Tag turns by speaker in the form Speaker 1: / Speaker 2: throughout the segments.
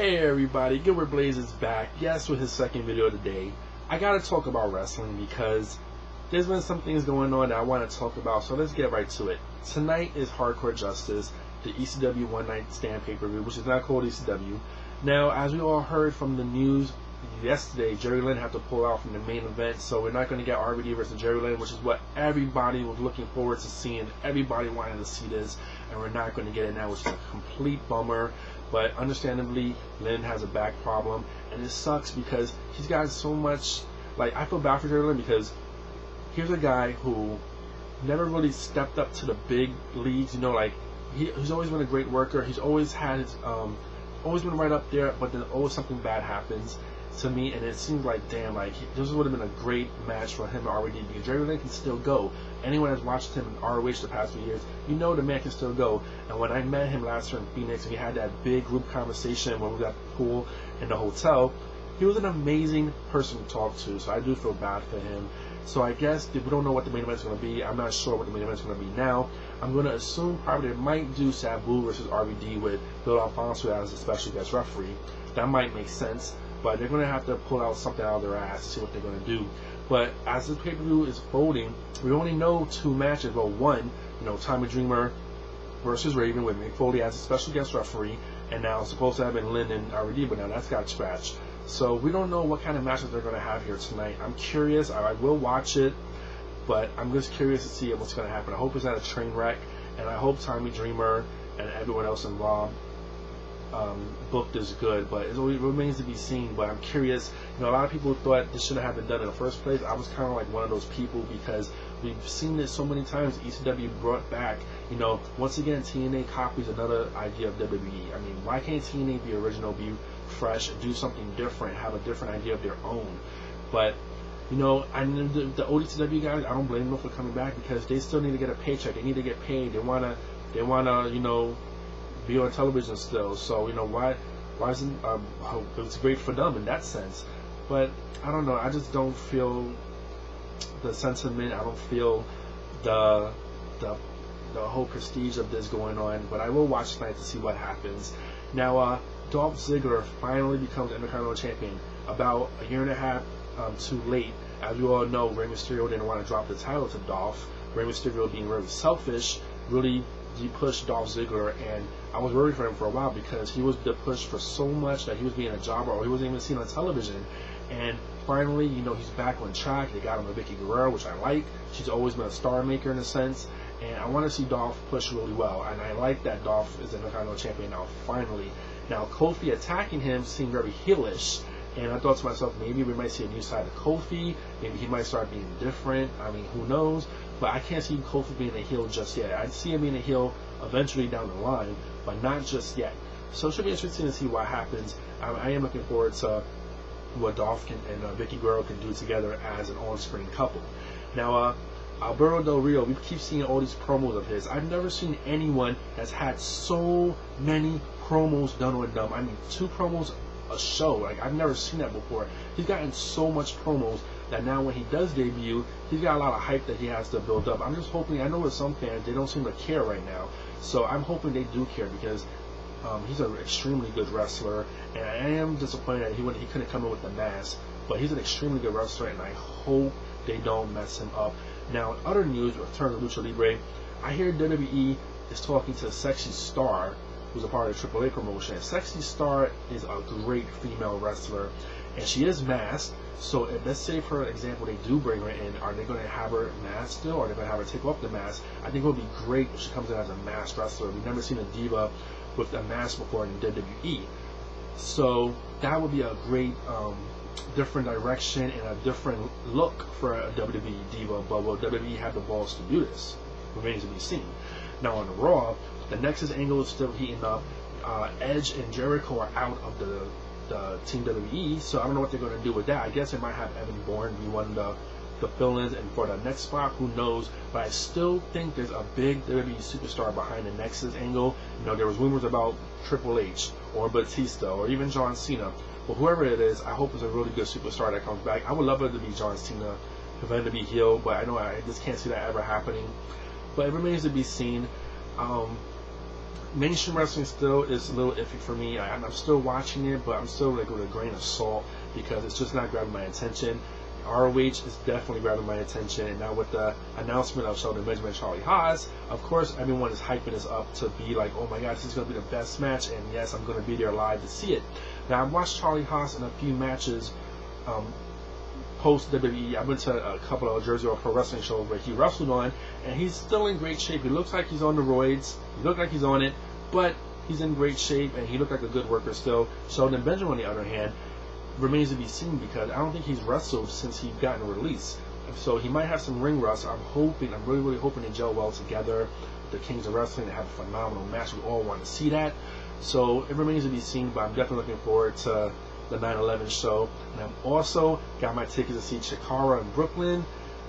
Speaker 1: Hey everybody, Gilbert Blaze is back, yes, with his second video of the day. I gotta talk about wrestling because there's been some things going on that I want to talk about, so let's get right to it. Tonight is Hardcore Justice, the ECW One Night Stand pay-per-view, which is not called ECW. Now, as we all heard from the news yesterday, Jerry Lynn had to pull out from the main event, so we're not going to get RVD versus Jerry Lynn, which is what everybody was looking forward to seeing. Everybody wanted to see this, and we're not going to get it now, which is a complete bummer. But understandably, Lynn has a back problem, and it sucks because he's got so much. Like, I feel bad for Jerry Lynn because here's a guy who never really stepped up to the big leagues. You know, like he's always been a great worker. He's always had his, always been right up there. But then always something bad happens to me, and it seems like, damn, like this would have been a great match for him and RVD because Jerry Lynn can still go. Anyone that's watched him in ROH the past few years, you know the man can still go. And when I met him last year in Phoenix, and we had that big group conversation when we was at the pool in the hotel, he was an amazing person to talk to. So I do feel bad for him. So I guess if we don't know what the main event is going to be, I'm not sure what the main event is going to be now. I'm going to assume probably they might do Sabu versus RVD with Bill Alfonso as a special guest referee. That might make sense. But they're going to have to pull out something out of their ass to see what they're going to do. But as this pay-per-view is folding, we only know two matches. Well, one, you know, Tommy Dreamer versus Raven with Mick Foley as a special guest referee, and now it's supposed to have been Lynn and RVD, but now that's got scratched. So we don't know what kind of matches they're going to have here tonight. I'm curious. I will watch it, but I'm just curious to see what's going to happen. I hope it's not a train wreck, and I hope Tommy Dreamer and everyone else involved booked is good, but it remains to be seen. But I'm curious. You know, a lot of people thought this shouldn't have been done in the first place. I was kind of like one of those people because we've seen this so many times. ECW brought back, you know, once again TNA copies another idea of WWE. I mean, why can't TNA be original, be fresh, do something different, have a different idea of their own? But you know, the ODCW guys, I don't blame them for coming back because they still need to get a paycheck. They need to get paid. They wanna, you know, be on television still. So you know, why isn't it's great for them in that sense. But I don't know, I just don't feel the sentiment. I don't feel the whole prestige of this going on. But I will watch tonight to see what happens. Now Dolph Ziggler finally becomes Intercontinental Champion about a year and a half too late. As you all know, Rey Mysterio didn't want to drop the title to Dolph. Rey Mysterio, being very selfish, really pushed Dolph Ziggler, and I was worried for him for a while because he was pushed for so much that he was being a jobber or he wasn't even seen on television. And finally, you know, he's back on track. They got him with Vicky Guerrero, which I like. She's always been a star maker in a sense, and I want to see Dolph push really well. And I like that Dolph is an Intercontinental Champion now, finally. Now, Kofi attacking him seemed very heelish, and I thought to myself, maybe we might see a new side of Kofi. Maybe he might start being different. I mean, who knows? But I can't see Kofi being a heel just yet. I see him being a heel eventually down the line, but not just yet. So it should be interesting to see what happens. I am looking forward to what Dolph and Vicky Guerrero can do together as an on-screen couple. Now, Alberto Del Rio, we keep seeing all these promos of his. I've never seen anyone that's had so many promos done on them. I mean, 2 promos a show. Like, I've never seen that before. He's gotten so much promos that now when he does debut, he's got a lot of hype that he has to build up. I'm just hoping, I know with some fans, they don't seem to care right now. So I'm hoping they do care because he's an extremely good wrestler, and I am disappointed that he couldn't come in with the mask, but he's an extremely good wrestler, and I hope they don't mess him up. Now, in other news, in terms of Lucha Libre, I hear WWE is talking to Sexy Star, who's a part of the AAA promotion. And Sexy Star is a great female wrestler, and she is masked. So if, let's say for example, they do bring her in, are they going to have her masked still, or are they going to have her take off the mask? I think it would be great if she comes in as a masked wrestler. We've never seen a diva with a mask before in WWE. So that would be a great different direction and a different look for a WWE diva. But will WWE have the balls to do this? Remains to be seen. Now on the Raw, the Nexus angle is still heating up. Edge and Jericho are out of the Team WWE, so I don't know what they're going to do with that. I guess they might have Evan Bourne be one of the fill-ins, and for the next spot, who knows? But I still think there's a big WWE superstar behind the Nexus angle. You know, there was rumors about Triple H or Batista or even John Cena. But whoever it is, I hope it's a really good superstar that comes back. I would love it to be John Cena, for him to be healed, but I know I just can't see that ever happening. But it remains to be seen. mainstream wrestling still is a little iffy for me. I'm still watching it, but I'm still like with a grain of salt because it's just not grabbing my attention. ROH is definitely grabbing my attention, and now with the announcement of Shelton Benjamin and Charlie Haas, of course everyone is hyping this up to be like, oh my god, this is going to be the best match, and yes, I'm going to be there live to see it. Now, I've watched Charlie Haas in a few matches post WWE. I went to a couple of Jersey or Pro Wrestling shows where he wrestled on, and he's still in great shape. He looks like he's on the roids, he looks like he's on it, but he's in great shape, and he looked like a good worker still. Shelton Benjamin, on the other hand, remains to be seen because I don't think he's wrestled since he's gotten released. So he might have some ring rust. I'm really hoping they gel well together. The Kings of Wrestling, they have a phenomenal match. We all want to see that. So it remains to be seen, but I'm definitely looking forward to the 9/11 show. And I've also got my tickets to see Chikara in Brooklyn,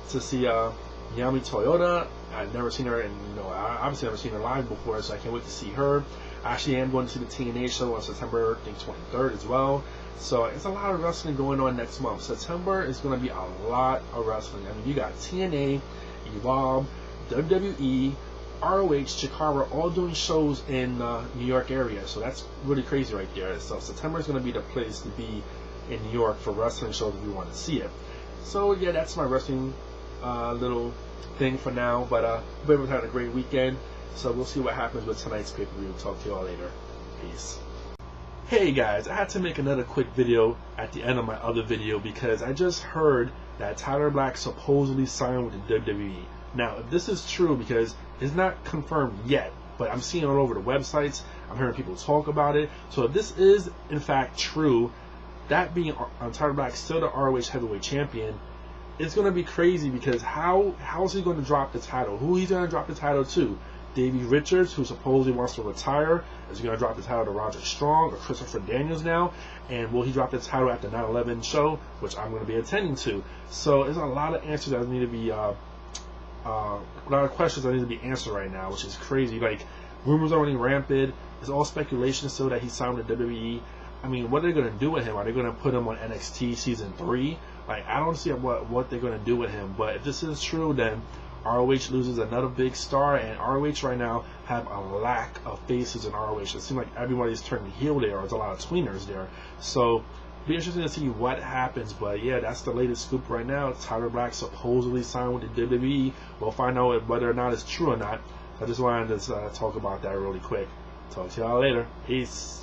Speaker 1: to see Yami Toyota. I've never seen her, and I obviously never seen her live before, so I can't wait to see her. I actually am going to see the TNA show on September, I think, 23rd as well. So it's a lot of wrestling going on next month. September is going to be a lot of wrestling. I mean, you got TNA, Evolve, WWE, ROH, Chikara, all doing shows in New York area. So that's really crazy right there. So September is going to be the place to be in New York for wrestling shows if you want to see it. So yeah, that's my wrestling little thing for now. But hope everyone's having a great weekend. So we'll see what happens with tonight's pay-per-view. Talk to you all later. Peace. Hey guys, I had to make another quick video at the end of my other video because I just heard that Tyler Black supposedly signed with the WWE. Now, if this is true, because it's not confirmed yet, but I'm seeing it all over the websites, I'm hearing people talk about it. So if this is in fact true, that being Tyler Black still the ROH heavyweight champion, it's going to be crazy because how is he going to drop the title? Who he's going to drop the title to? Davey Richards, who supposedly wants to retire, is he going to drop the title to Roger Strong or Christopher Daniels now? And will he drop the title at the 9/11 show, which I'm going to be attending to? So there's a lot of answers that need to be, a lot of questions that need to be answered right now, which is crazy. Like, rumors are running rampant. It's all speculation still that he signed with WWE. I mean, what are they going to do with him? Are they going to put him on NXT Season 3? Like, I don't see what they're going to do with him. But if this is true, then ROH loses another big star, and ROH right now have a lack of faces in ROH. It seems like everybody's turning heel there. There's a lot of tweeners there. So, be interesting to see what happens. But yeah, that's the latest scoop right now. Tyler Black supposedly signed with the WWE. We'll find out whether or not it's true or not. I just wanted to talk about that really quick. Talk to y'all later. Peace.